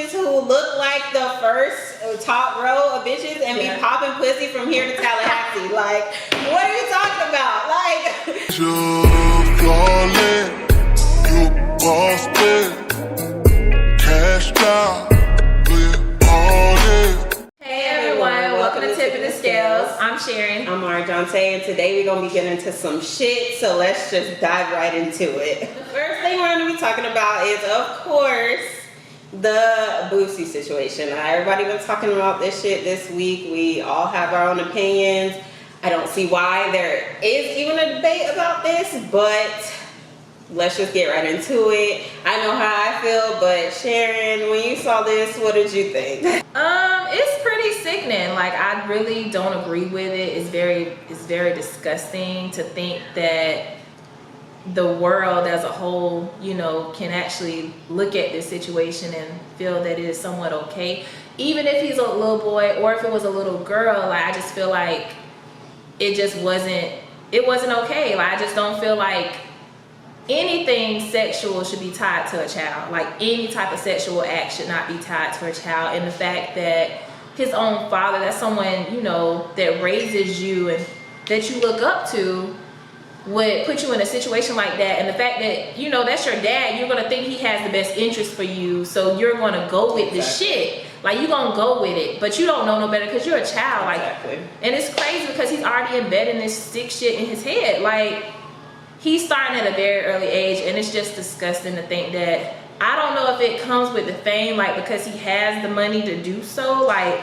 bitches who look like the first top row of bitches and be popping pussy from here to Tallahassee. Like, what are you talking about? Like, hey everyone, welcome to Tipping the Scales. I'm Sharon. I'm Arjante, and today we're gonna be getting into some shit. So let's just dive right into it. The first thing we're gonna be talking about is, of course, the Boosie situation. Everybody been talking about this shit this week. We all have our own opinions. I don't see why there is even a debate about this, but let's just get right into it. I know how I feel, but Sharon, when you saw this, what did you think? It's pretty sickening. Like, I really don't agree with it. It's very disgusting to think that the world as a whole, you know, can actually look at this situation and feel that it is somewhat okay. Even if he's a little boy or if it was a little girl, like, I just feel like it wasn't okay. Like, I just don't feel like anything sexual should be tied to a child. Like, any type of sexual act should not be tied to a child. And the fact that his own father, that's someone, you know, that raises you and that you look up to, would put you in a situation like that. And the fact that, you know, that's your dad, you're gonna think he has the best interest for you, so you're gonna go with the shit. Like, you're gonna go with it, but you don't know no better because you're a child. Like, and it's crazy because he's already embedding this sick shit in his head. Like, he's starting at a very early age, and it's just disgusting to think that. I don't know if it comes with the fame, like, because he has the money to do so. Like,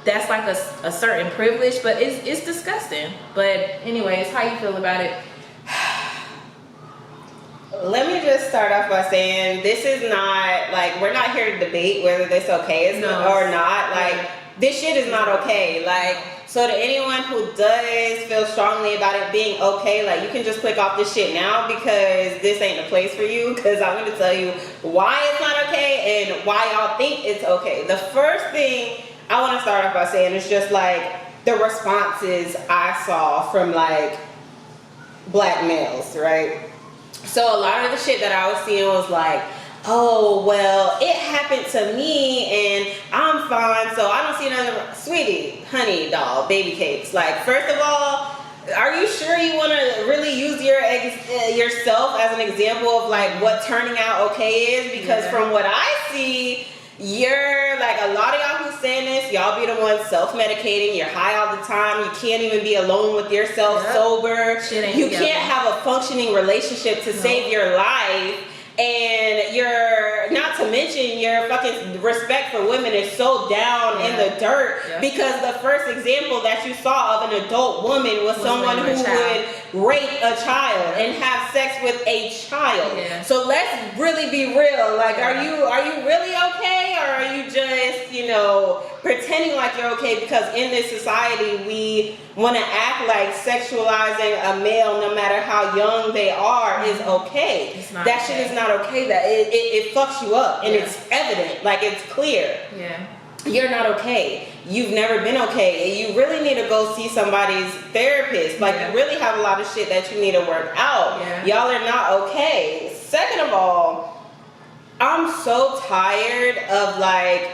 that's like a certain privilege, but it's disgusting. But anyways, how you feel about it? Let me just start off by saying this is not, like, we're not here to debate whether this okay is or not. Like, this shit is not okay. Like, so to anyone who does feel strongly about it being okay, like, you can just click off this shit now because this ain't a place for you, because I'm going to tell you why it's not okay and why y'all think it's okay. The first thing I want to start off by saying is just, like, the responses I saw from, like, black males, right? So a lot of the shit that I was seeing was like, oh, well, it happened to me and I'm fine, so I don't see another. Sweetie, honey, doll, baby cakes. Like, first of all, are you sure you want to really use yourself as an example of, like, what turning out okay is? Because from what I see, you're, like, a lot of y'all who's saying this, y'all be the ones self-medicating. You're high all the time. You can't even be alone with yourself sober. You can't have a functioning relationship to save your life. And you're, not to mention, your fucking respect for women is so down in the dirt because the first example that you saw of an adult woman was someone who would rape a child and have sex with a child. So let's really be real. Like, are you really okay, or are you just, you know, pretending like you're okay? Because in this society, we want to act like sexualizing a male, no matter how young they are, is okay. That shit is not okay. That it fucks you up, and it's evident. Like, it's clear. You're not okay. You've never been okay. You really need to go see somebody's therapist. Like, you really have a lot of shit that you need to work out. Y'all are not okay. Second of all, I'm so tired of, like,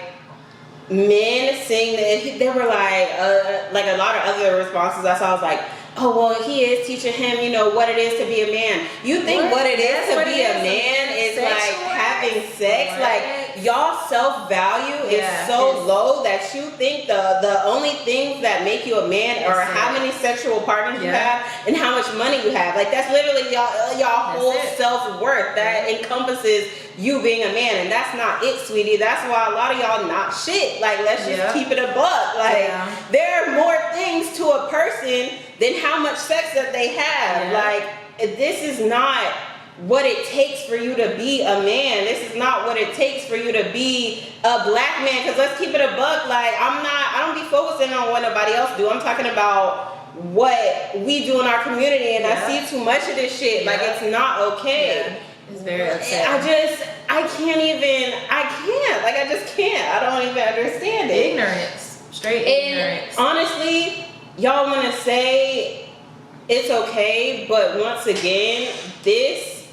men saying that. There were like a lot of other responses I saw was like, oh, well, he is teaching him, you know, what it is to be a man. You think what it is to be a man is like having sex? Like, y'all self-value is so low that you think the only things that make you a man are how many sexual partners you have and how much money you have. Like, that's literally y'all whole self-worth that encompasses you being a man, and that's not it, sweetie. That's why a lot of y'all not shit. Like, let's just keep it a buck. Like, there are more things to a person than how much sex that they have. Like, this is not what it takes for you to be a man. This is not what it takes for you to be a black man. Because let's keep it a buck. Like, I don't be focusing on what nobody else do. I'm talking about what we do in our community, and I see too much of this shit. Like, it's not okay. It's very upsetting. I just can't. I don't even understand it. Ignorance. Straight ignorance. Honestly, y'all want to say it's okay, but once again, this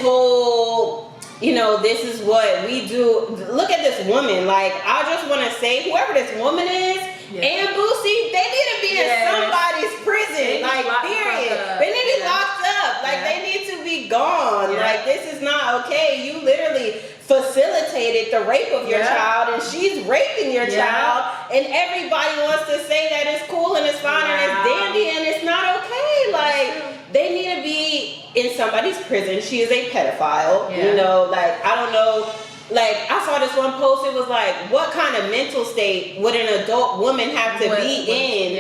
whole you know, this is what we do. Look at this woman. Like, I just want to say, whoever this woman is, and Boosie, they need to be in somebody's prison. Like, period. They need to be locked up. Like, they need to be gone. Like, this is not okay. You literally facilitated the rape of your child, and she's raping your child, and everybody wants to say that it's cool and it's fine and it's dandy, and it's not okay. Like, they need to be in somebody's prison. She is a pedophile. You know, like, I don't know. Like, I saw this one post, it was like, what kind of mental state would an adult woman have to be in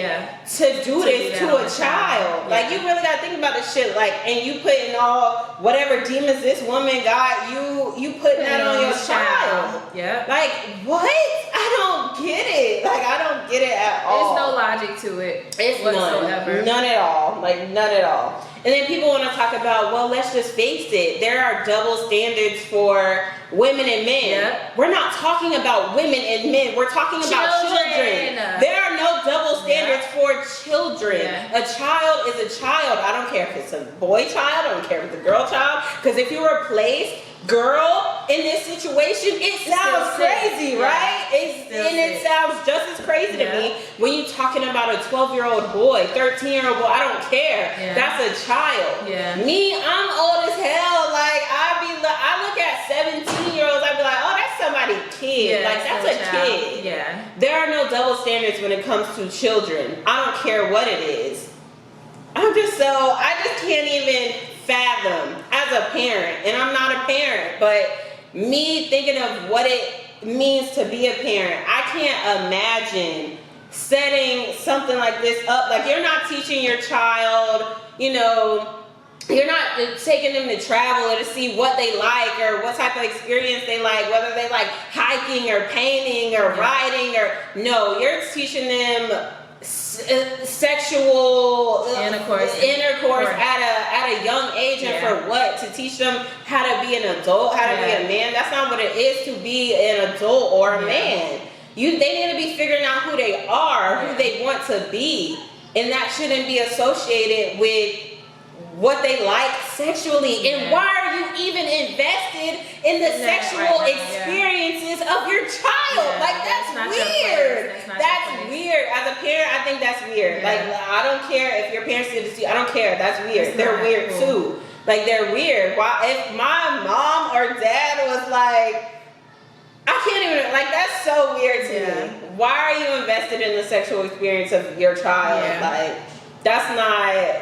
to do this to a child? Like, you really gotta think about this shit, like, and you putting all, whatever demons this woman got, you putting that on your child. Like, what? I don't get it. Like, I don't get it at all. There's no logic to it. It's whatsoever. None at all. Like, none at all. And then people want to talk about, well, let's just face it. There are double standards for women and men. We're not talking about women and men. We're talking about children. There are no double standards for children. A child is a child. I don't care if it's a boy child. I don't care if it's a girl child. Because if you replace girl in this situation, it sounds crazy, right? It sounds just as crazy to me when you're talking about a 12-year-old boy, 13-year-old boy. I don't care. That's a child. Me, I'm old as hell. Like, I look at 17-year-olds, I'd be like, oh, that's somebody's kid. Like, that's a kid. There are no double standards when it comes to children. I don't care what it is. I just can't even fathom as a parent, and I'm not a parent, but me thinking of what it means to be a parent, I can't imagine setting something like this up. Like, you're not teaching your child, you know, you're not taking them to travel or to see what they like or what type of experience they like, whether they like hiking or painting or riding or, no, you're teaching them sexual intercourse at a young age, and for what? To teach them how to be an adult, how to be a man. That's not what it is to be an adult or a man. They need to be figuring out who they are, who they want to be, and that shouldn't be associated with what they like sexually. And why are you even invested in the sexual experiences of your child? Like, that's weird. That's weird. As a parent, I think that's weird. Like, I don't care if your parents did this to you. I don't care. That's weird. They're weird too. Like, they're weird. Why? If my mom or dad was like, I can't even, like, that's so weird to me. Why are you invested in the sexual experience of your child? Like, that's not,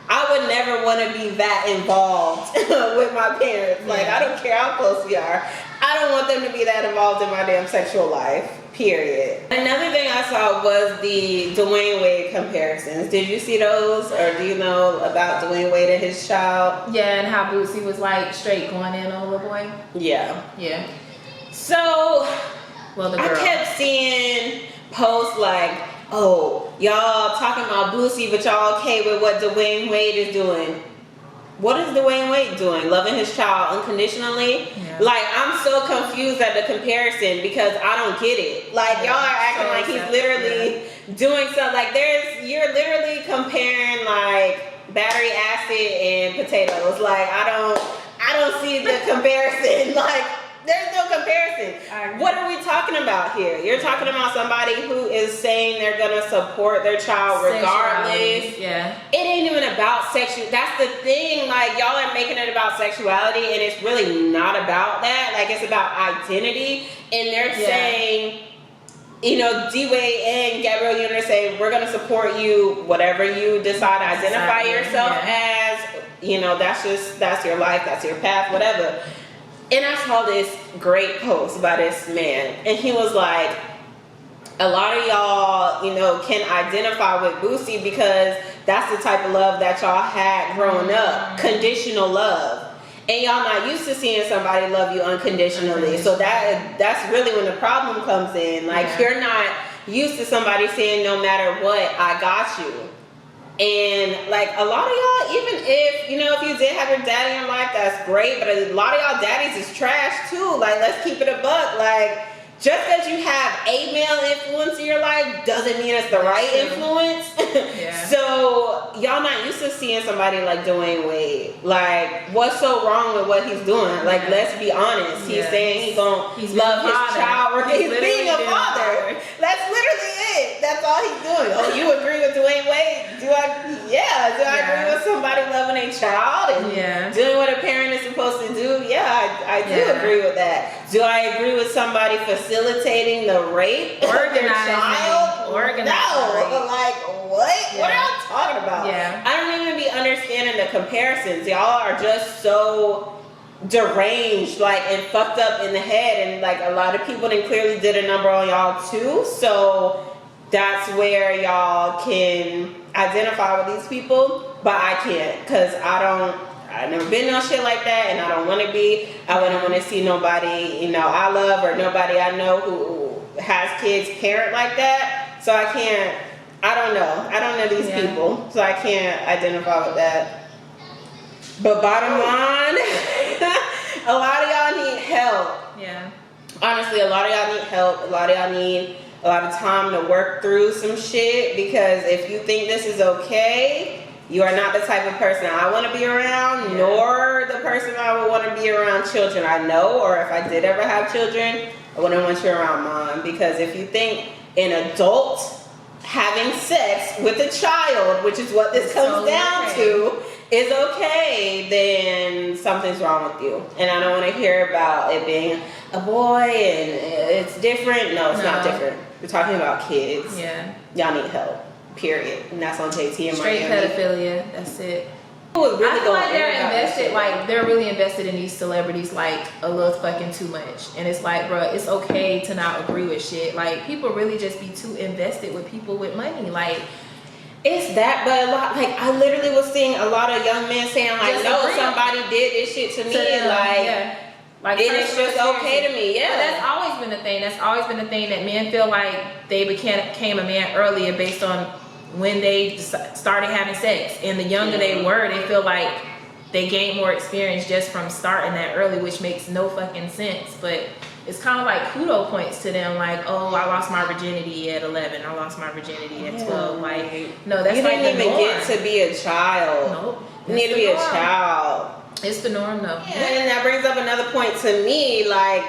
I would never want to be that involved with my parents. Like, I don't care how close we are. I don't want them to be that involved in my damn sexual life, period. Another thing I saw was the Dwayne Wade comparisons. Did you see those, or do you know about Dwayne Wade and his child? Yeah, and how Boosie was like straight going in on the little boy. Yeah. So, I kept seeing posts like, oh, y'all talking about Boosie, but y'all okay with what Dwayne Wade is doing. What is Dwayne Wade doing? Loving his child unconditionally? Like, I'm so confused at the comparison because I don't get it. Like, y'all are acting like he's literally doing something. Like, you're literally comparing like battery acid and potatoes. Like, I don't see the comparison. Like, there's no comparison. What are we talking about here? You're talking about somebody who is saying they're gonna support their child regardless. It ain't even about sexual. That's the thing. Like, y'all are making it about sexuality, and it's really not about that. Like, it's about identity. And they're saying, you know, D-Wade and Gabrielle Union are saying, we're gonna support you, whatever you decide to identify yourself as. You know, that's your life, that's your path, whatever. And I saw this great post by this man, and he was like, a lot of y'all, you know, can identify with Boosie because that's the type of love that y'all had growing up, conditional love. And y'all not used to seeing somebody love you unconditionally. So that's really when the problem comes in. Like, you're not used to somebody saying, no matter what, I got you. And like, a lot of y'all, even if, you know, if you did have your dad in your life, that's great, but a lot of y'all daddies is trash too. Like, let's keep it a buck. Like, just because you have a male influence in your life doesn't mean it's the right influence. Yeah. So y'all not used to seeing somebody like Dwayne Wade. Like, what's so wrong with what he's doing? Like, let's be honest. He's saying he's gonna love his child, or he's being a father. That's literally it. That's all he's doing. Oh, you agree with Dwayne Wade? Do I agree with somebody loving a child and doing what a parent is supposed to do? Yeah, I do agree with that. Do I agree with somebody facilitating the rape of their child? No. Like, what? What are y'all talking about? Yeah. I don't even be understanding the comparisons. Y'all are just so deranged, like, and fucked up in the head, and like a lot of people then clearly did a number on y'all too. So that's where y'all can identify with these people, but I can't, because I've never been on shit like that, and I don't want to be. I wouldn't want to see nobody, I love, or nobody I know who has kids parent like that. So I don't know these people, so I can't identify with that. But bottom line, a lot of y'all need help. Yeah. Honestly, a lot of y'all need help. A lot of y'all need a lot of time to work through some shit, because if you think this is okay, you are not the type of person I want to be around, nor the person I would want to be around children I know, or if I did ever have children, I wouldn't want you around mine. Because if you think an adult having sex with a child, which is what this comes down to, is okay, then something's wrong with you. And I don't want to hear about it being a boy and it's different. No, it's not different. We're talking about kids. Yeah. Y'all need help. Period. And that's on JT and Straight Miami. pedophilia. That's it. Really I feel like they're really invested in these celebrities like a little fucking too much. And it's like, bro, it's okay to not agree with shit. Like, people really just be too invested with people with money. Like, it's that, but a lot, like, I literally was seeing a lot of young men saying, like, no, somebody did this shit to me, like it's just okay to me, But that's always been the thing. That's always been the thing, that men feel like they became a man earlier based on when they started having sex. And the younger they were, they feel like they gained more experience just from starting that early, which makes no fucking sense. But it's kind of like kudo points to them, like, oh, I lost my virginity at 11, I lost my virginity at 12. Like, no, that's you like didn't the even norm. get to be a child. Nope. You need to be a child. It's the norm, though. Yeah, and that brings up another point to me. Like,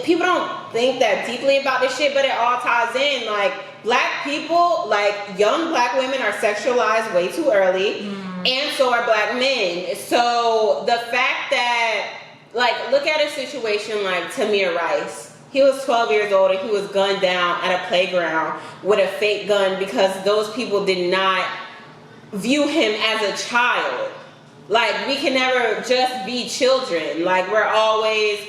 people don't think that deeply about this shit, but it all ties in. Like, black people, like young black women, are sexualized way too early, and so are black men. So the fact that, like, look at a situation like Tamir Rice. He was 12 years old and he was gunned down at a playground with a fake gun because those people did not view him as a child. Like, we can never just be children. Like, we're always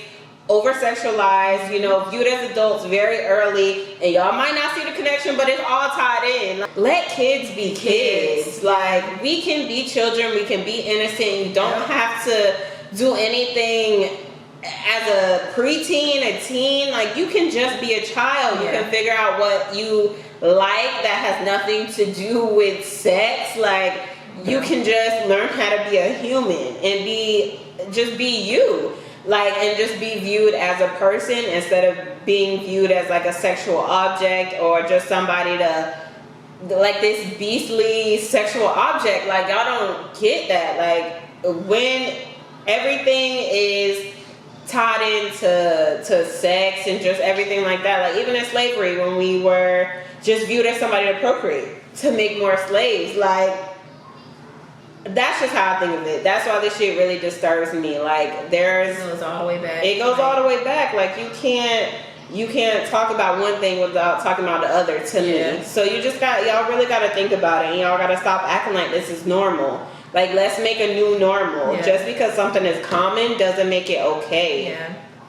over-sexualized, viewed as adults very early, and y'all might not see the connection, but it's all tied in. Like, let kids be kids. Like, we can be children, we can be innocent. You don't have to do anything as a preteen, a teen. Like, you can just be a child. You can figure out what you like that has nothing to do with sex. Like, you can just learn how to be a human and just be you. Like, and just be viewed as a person instead of being viewed as like a sexual object or just somebody to, like, this beastly sexual object. Like, y'all don't get that. Like, when everything is tied into sex and just everything like that, like even in slavery, when we were just viewed as somebody to procreate, to make more slaves, like, that's just how I think of it. That's why this shit really disturbs me. Like, it goes all the way back. It goes all the way back. Like, you can't talk about one thing without talking about the other to me. So y'all really gotta think about it, and y'all gotta stop acting like this is normal. Like, let's make a new normal. Just because something is common doesn't make it okay.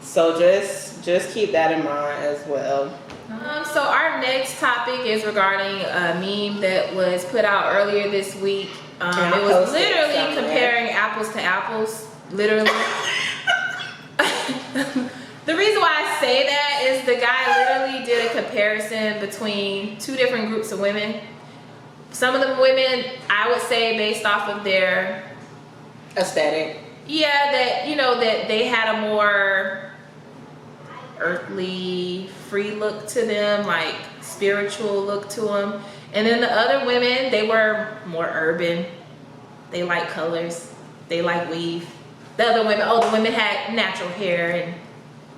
So just keep that in mind as well. So our next topic is regarding a meme that was put out earlier this week. It was literally comparing apples to apples. Literally. The reason why I say that is the guy literally did a comparison between two different groups of women. Some of the women, I would say, based off of their aesthetic. Yeah, that they had a more earthly, free look to them, like spiritual look to them. And then the other women, they were more urban. They like colors. They like weave. The other women, the women had natural hair and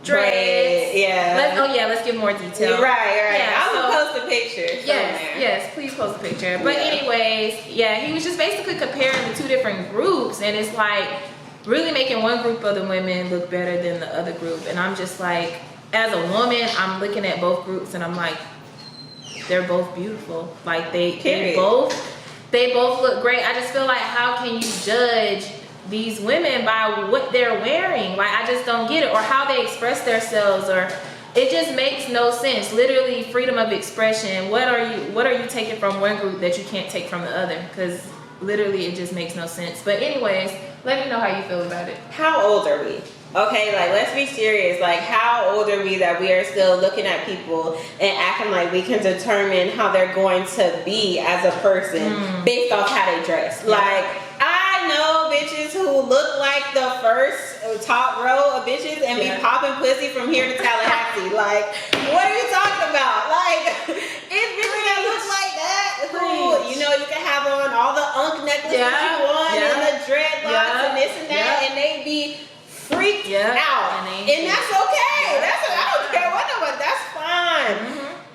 dreads. Let's give more detail. Right. Yeah, I'm gonna post a picture. Yes, please post a picture. But anyways, he was just basically comparing the two different groups, and it's like really making one group of the women look better than the other group. And I'm just like, as a woman, I'm looking at both groups and I'm like, they're both beautiful. Like they both look great. I just feel like, how can you judge these women by what they're wearing? Like, I just don't get it. Or how they express themselves, or it just makes no sense. Literally, freedom of expression. What are you taking from one group that you can't take from the other? Because literally it just makes no sense. But anyways, let me know how you feel about it. How old are we? Okay, like, let's be serious. Like, how old are we that we are still looking at people and acting like we can determine how they're going to be as a person based off how they dress? Like, I know bitches who look like the first top row of bitches and be popping pussy from here to Tallahassee. Like, what are you talking about? Like, it's bitches that look like that who, you know, you can have on all the unk necklaces you want and the dreadlocks and this and that, and they be freaked out. And that's okay. I don't care what nobody, that's fine.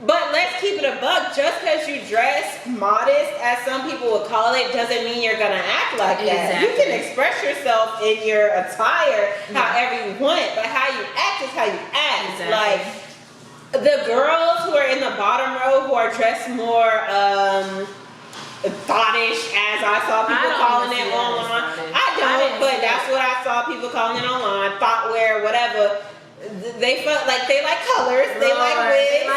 But let's keep it a buck. Just because you dress modest, as some people would call it, doesn't mean you're gonna act like that. You can express yourself in your attire however you want, but how you act is how you act. Like, the girls who are in the bottom row who are dressed more thottish, as I saw people calling it online. I don't, but that's what I saw people calling it online. Thought wear, whatever. They felt like they like colors. They like wigs.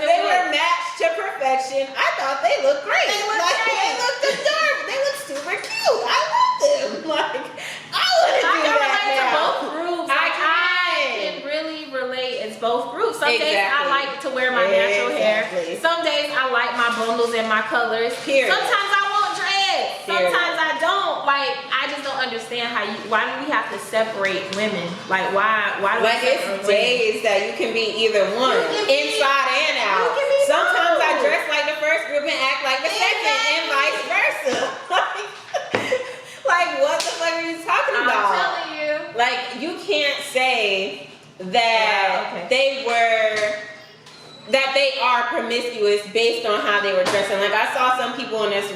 They were matched to perfection. I thought they looked great. They looked adorable. They looked super cute. I love them. Like, I want to do that now. Both groups. I can really relate. It's both groups. Some days I like to wear my natural hair. Some days I like my bundles and my colors. Sometimes I want dreads. Sometimes I don't. Like, I just don't understand why do we have to separate women? Like, why do like, it's days that you can be either one, inside and out. Sometimes I dress like the first group and act like the second, and vice versa. Like, what the fuck are you talking about? I'm telling you. Like, you can't say that they are promiscuous based on how they were dressing. Like, I saw some people in this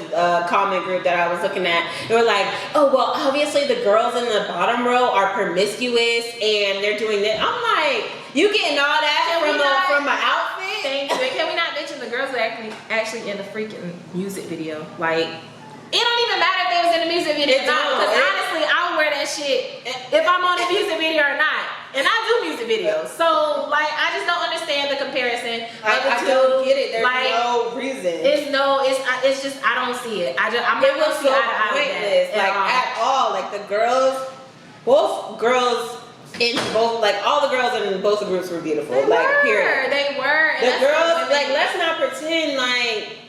comment group that I was looking at. They were like, oh, well, obviously the girls in the bottom row are promiscuous and they're doing this. I'm like, you getting all that from an outfit? Thank you. Can we not mention the girls are actually in the freaking music video? Like, it don't even matter if they was in the music video or not. Because honestly, I would wear that shit if I'm on a music video or not. And I do music videos. So, like, I just don't understand the comparison. I don't get it. There's no reason. It's just, I don't see it. I'm not going to see eye to eye with that. Like, at all. Like, the girls, both girls in both, like, all the girls in both the groups were beautiful. They were. The girls, like, let's not pretend like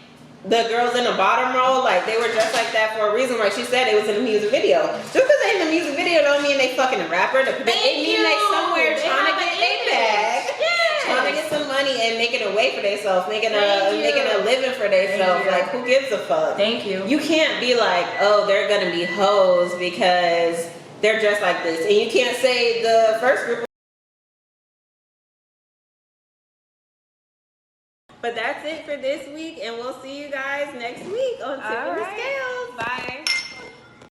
the girls in the bottom row, like, they were dressed like that for a reason. Like she said, it was in the music video. Just because they in the music video don't mean they fucking a rapper. They mean they somewhere trying to get their bag, trying to get some money and making a way for themselves, making a living for themselves. Like, who gives a fuck? Thank you. You can't be like, oh, they're gonna be hoes because they're dressed like this, and you can't say the first group. But that's it for this week, and we'll see you guys next week on Tip of the Scale.